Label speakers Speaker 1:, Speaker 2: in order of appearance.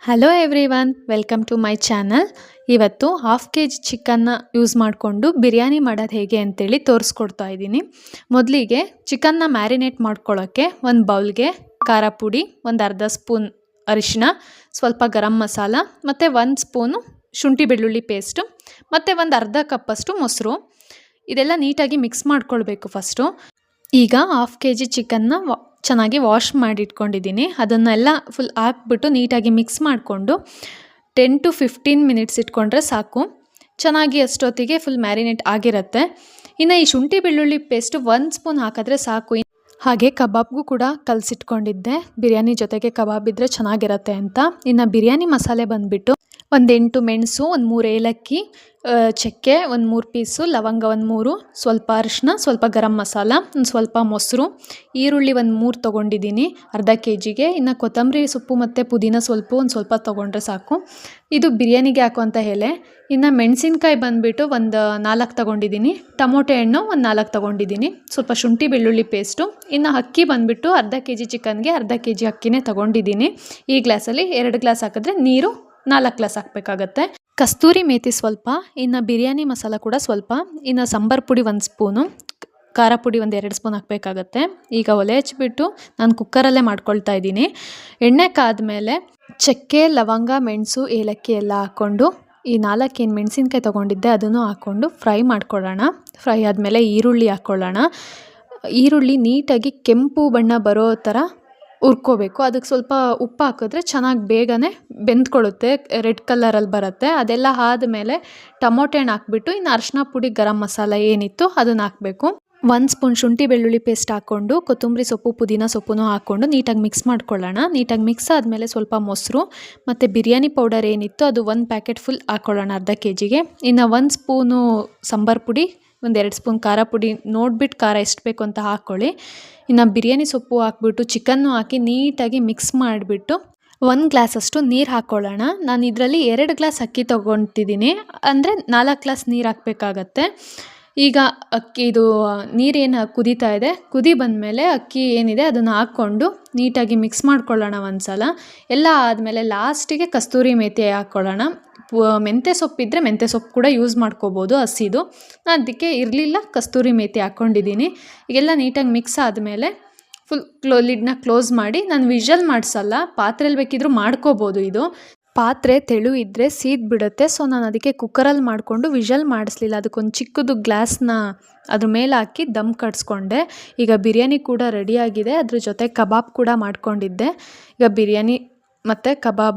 Speaker 1: Hello everyone, welcome to my channel. ಇವತ್ತು half K G ಚಿಕನ್ನ use ಮಾಡಿಕೊಂಡು ಬಿರಿಯಾನಿ ಮಾಡೋದು ಹೇಗೆ ಅಂತೇಳಿ ತೋರಿಸ್ಕೊಡ್ತಾ ಇದ್ದೀನಿ. ಮೊದಲಿಗೆ ಚಿಕನ್ನ ಮ್ಯಾರಿನೇಟ್ ಮಾಡ್ಕೊಳ್ಳೋಕ್ಕೆ ಒಂದು ಬೌಲ್ಗೆ ಖಾರ ಪುಡಿ, ಒಂದು ಅರ್ಧ ಸ್ಪೂನ್ ಅರಿಶಿನ, ಸ್ವಲ್ಪ ಗರಂ ಮಸಾಲ ಮತ್ತು ಒಂದು ಸ್ಪೂನು ಶುಂಠಿ ಬೆಳ್ಳುಳ್ಳಿ ಪೇಸ್ಟು ಮತ್ತು ಒಂದು ಅರ್ಧ ಕಪ್ಪಷ್ಟು ಮೊಸರು ಇದೆಲ್ಲ ನೀಟಾಗಿ ಮಿಕ್ಸ್ ಮಾಡ್ಕೊಳ್ಬೇಕು ಫಸ್ಟು. ಈಗ ಹಾಫ್ ಕೆ ಜಿ ಚಿಕನ್ನ ಚೆನ್ನಾಗಿ ವಾಶ್ ಮಾಡಿ ಇಟ್ಕೊಂಡಿದ್ದೀನಿ. ಅದನ್ನೆಲ್ಲ ಫುಲ್ ಹಾಕ್ಬಿಟ್ಟು ನೀಟಾಗಿ ಮಿಕ್ಸ್ ಮಾಡಿಕೊಂಡು 10 to 15 ಮಿನಿಟ್ಸ್ ಇಟ್ಕೊಂಡ್ರೆ ಸಾಕು. ಚೆನ್ನಾಗಿ ಅಷ್ಟೊತ್ತಿಗೆ ಫುಲ್ ಮ್ಯಾರಿನೇಟ್ ಆಗಿರುತ್ತೆ. ಇನ್ನು ಈ ಶುಂಠಿ ಬೆಳ್ಳುಳ್ಳಿ ಪೇಸ್ಟು 1 ಸ್ಪೂನ್ ಹಾಕಿದ್ರೆ ಸಾಕು. ಹಾಗೆ ಕಬಾಬ್ಗೂ ಕೂಡ ಕಲಸಿಟ್ಕೊಂಡಿದ್ದೆ, ಬಿರಿಯಾನಿ ಜೊತೆಗೆ ಕಬಾಬ್ ಇದ್ದರೆ ಚೆನ್ನಾಗಿರುತ್ತೆ ಅಂತ. ಇನ್ನು ಬಿರಿಯಾನಿ ಮಸಾಲೆ ಬಂದುಬಿಟ್ಟು ಒಂದು 8 ಮೆಣಸು, ಒಂದು 3 ಏಲಕ್ಕಿ, ಚಕ್ಕೆ, ಒಂದು 3 ಪೀಸು ಲವಂಗ, ಒಂದು 3, ಸ್ವಲ್ಪ ಅರಿಶಿನ, ಸ್ವಲ್ಪ ಗರಂ ಮಸಾಲ, ಒಂದು ಸ್ವಲ್ಪ ಮೊಸರು, ಈರುಳ್ಳಿ ಒಂದು 3 ತೊಗೊಂಡಿದ್ದೀನಿ ಅರ್ಧ ಕೆ ಜಿಗೆ. ಇನ್ನು ಕೊತ್ತಂಬರಿ ಸೊಪ್ಪು ಮತ್ತು ಪುದೀನ ಒಂದು ಸ್ವಲ್ಪ ತೊಗೊಂಡ್ರೆ ಸಾಕು. ಇದು ಬಿರಿಯಾನಿಗೆ ಹಾಕುವಂಥ ಎಲೆ. ಇನ್ನು ಮೆಣಸಿನ್ಕಾಯಿ ಬಂದುಬಿಟ್ಟು ಒಂದು 4 ತೊಗೊಂಡಿದ್ದೀನಿ, ಟೊಮೊಟೊ ಹಣ್ಣು ಒಂದು 4 ತೊಗೊಂಡಿದ್ದೀನಿ, ಸ್ವಲ್ಪ ಶುಂಠಿ ಬೆಳ್ಳುಳ್ಳಿ ಪೇಸ್ಟು. ಇನ್ನು ಅಕ್ಕಿ ಬಂದುಬಿಟ್ಟು ಅರ್ಧ ಕೆ ಜಿ ಚಿಕನ್ಗೆ ಅರ್ಧ ಕೆ ಜಿ ಅಕ್ಕಿನೇ ತೊಗೊಂಡಿದ್ದೀನಿ. ಈ ಗ್ಲಾಸಲ್ಲಿ 2 ಗ್ಲಾಸ್ ಹಾಕಿದ್ರೆ ನೀರು 4 ಗ್ಲಾಸ್ ಹಾಕಬೇಕಾಗತ್ತೆ. ಕಸ್ತೂರಿ ಮೇಥಿ ಸ್ವಲ್ಪ, ಇನ್ನು ಬಿರಿಯಾನಿ ಮಸಾಲ ಕೂಡ ಸ್ವಲ್ಪ, ಇನ್ನು ಸಾಂಬಾರು ಪುಡಿ 1 ಸ್ಪೂನು, ಖಾರ ಪುಡಿ ಒಂದು 2 ಸ್ಪೂನ್ ಹಾಕಬೇಕಾಗತ್ತೆ. ಈಗ ಒಲೆ ಹಚ್ಬಿಟ್ಟು ನಾನು ಕುಕ್ಕರಲ್ಲೇ ಮಾಡ್ಕೊಳ್ತಾ ಇದ್ದೀನಿ. ಎಣ್ಣೆ ಕಾದ್ಮೇಲೆ ಚಕ್ಕೆ, ಲವಂಗ, ಮೆಣಸು, ಏಲಕ್ಕಿ ಎಲ್ಲ ಹಾಕ್ಕೊಂಡು ಈ 4 ಏನು ಮೆಣಸಿನ್ಕಾಯಿ ತೊಗೊಂಡಿದ್ದೆ ಅದನ್ನು ಹಾಕ್ಕೊಂಡು ಫ್ರೈ ಮಾಡ್ಕೊಳ್ಳೋಣ. ಫ್ರೈ ಆದಮೇಲೆ ಈರುಳ್ಳಿ ಹಾಕ್ಕೊಳ್ಳೋಣ. ಈರುಳ್ಳಿ ನೀಟಾಗಿ ಕೆಂಪು ಬಣ್ಣ ಬರೋ ಥರ ಹುರ್ಕೋಬೇಕು. ಅದಕ್ಕೆ ಸ್ವಲ್ಪ ಉಪ್ಪು ಹಾಕಿದ್ರೆ ಚೆನ್ನಾಗಿ ಬೇಗನೆ ಬೆಂದ್ಕೊಳ್ಳುತ್ತೆ, ರೆಡ್ ಕಲರಲ್ಲಿ ಬರುತ್ತೆ. ಅದೆಲ್ಲ ಆದಮೇಲೆ ಟೊಮೊಟೊ ಹಣ್ಣು ಹಾಕ್ಬಿಟ್ಟು ಇನ್ನು ಅರಿಶಿನ ಪುಡಿ, ಗರಂ ಮಸಾಲ ಏನಿತ್ತು ಅದನ್ನು ಹಾಕಬೇಕು. 1 ಸ್ಪೂನ್ ಶುಂಠಿ ಬೆಳ್ಳುಳ್ಳಿ ಪೇಸ್ಟ್ ಹಾಕ್ಕೊಂಡು ಕೊತ್ತಂಬರಿ ಸೊಪ್ಪು, ಪುದೀನ ಸೊಪ್ಪು ಹಾಕ್ಕೊಂಡು ನೀಟಾಗಿ ಮಿಕ್ಸ್ ಮಾಡ್ಕೊಳ್ಳೋಣ. ನೀಟಾಗಿ ಮಿಕ್ಸ್ ಆದಮೇಲೆ ಸ್ವಲ್ಪ ಮೊಸರು ಮತ್ತು ಬಿರಿಯಾನಿ ಪೌಡರ್ ಏನಿತ್ತು ಅದು 1 ಪ್ಯಾಕೆಟ್ ಫುಲ್ ಹಾಕ್ಕೊಳ್ಳೋಣ ಅರ್ಧ ಕೆ ಜಿಗೆ. ಇನ್ನು 1 ಸ್ಪೂನು ಸಾಂಬಾರು ಪುಡಿ, ಒಂದು 2 ಸ್ಪೂನ್ ಖಾರ ಪುಡಿ, ನೋಡಿಬಿಟ್ಟು ಖಾರ ಎಷ್ಟು ಬೇಕು ಅಂತ ಹಾಕ್ಕೊಳ್ಳಿ. ಇನ್ನು ಬಿರಿಯಾನಿ ಸೊಪ್ಪು ಹಾಕ್ಬಿಟ್ಟು ಚಿಕನ್ನು ಹಾಕಿ ನೀಟಾಗಿ ಮಿಕ್ಸ್ ಮಾಡಿಬಿಟ್ಟು 1 ಗ್ಲಾಸಷ್ಟು ನೀರು ಹಾಕ್ಕೊಳ್ಳೋಣ. ನಾನು ಇದರಲ್ಲಿ 2 ಗ್ಲಾಸ್ ಅಕ್ಕಿ ತೊಗೊತಿದ್ದೀನಿ, ಅಂದರೆ 4 ಗ್ಲಾಸ್ ನೀರು ಹಾಕಬೇಕಾಗತ್ತೆ. ಈಗ ಇದು ನೀರೇನು ಕುದೀತಾ ಇದೆ, ಕುದಿ ಬಂದಮೇಲೆ ಅಕ್ಕಿ ಏನಿದೆ ಅದನ್ನು ಹಾಕ್ಕೊಂಡು ನೀಟಾಗಿ ಮಿಕ್ಸ್ ಮಾಡ್ಕೊಳ್ಳೋಣ ಒಂದು ಸಲ. ಎಲ್ಲ ಆದಮೇಲೆ ಲಾಸ್ಟಿಗೆ ಕಸ್ತೂರಿ ಮೇಥಿ ಹಾಕ್ಕೊಳ್ಳೋಣ. ಮೆಂತ್ಯ ಸೊಪ್ಪಿದ್ದರೆ ಮೆಂತ್ಯ ಸೊಪ್ಪು ಕೂಡ ಯೂಸ್ ಮಾಡ್ಕೋಬೋದು ಹಸಿದು. ನಾನು ಅದಕ್ಕೆ ಇರಲಿಲ್ಲ, ಕಸ್ತೂರಿ ಮೇಥಿ ಹಾಕ್ಕೊಂಡಿದ್ದೀನಿ. ಈಗೆಲ್ಲ ನೀಟಾಗಿ ಮಿಕ್ಸ್ ಆದಮೇಲೆ ಫುಲ್ ಲಿಡ್ನ ಕ್ಲೋಸ್ ಮಾಡಿ, ನಾನು ವಿಷಲ್ ಮಾಡಿಸಲ್ಲ, ಪಾತ್ರೆಯಲ್ಲಿ ಬೇಕಿದ್ರೂ ಮಾಡ್ಕೋಬೋದು. ಇದು ಪಾತ್ರೆ ತೆಳು ಇದ್ದರೆ ಸೀದ್ಬಿಡುತ್ತೆ, ಸೊ ನಾನು ಅದಕ್ಕೆ ಕುಕ್ಕರಲ್ಲಿ ಮಾಡಿಕೊಂಡು ವಿಷಲ್ ಮಾಡಿಸ್ಲಿಲ್ಲ. ಅದಕ್ಕೊಂದು ಚಿಕ್ಕದು ಗ್ಲಾಸ್ನ ಅದ್ರ ಮೇಲೆ ಹಾಕಿ ದಮ್ ಕಟ್ಸ್ಕೊಂಡೆ. ಈಗ ಬಿರಿಯಾನಿ ಕೂಡ ರೆಡಿಯಾಗಿದೆ. ಅದ್ರ ಜೊತೆ ಕಬಾಬ್ ಕೂಡ ಮಾಡ್ಕೊಂಡಿದ್ದೆ. ಈಗ ಬಿರಿಯಾನಿ ಮತ್ತು ಕಬಾಬ್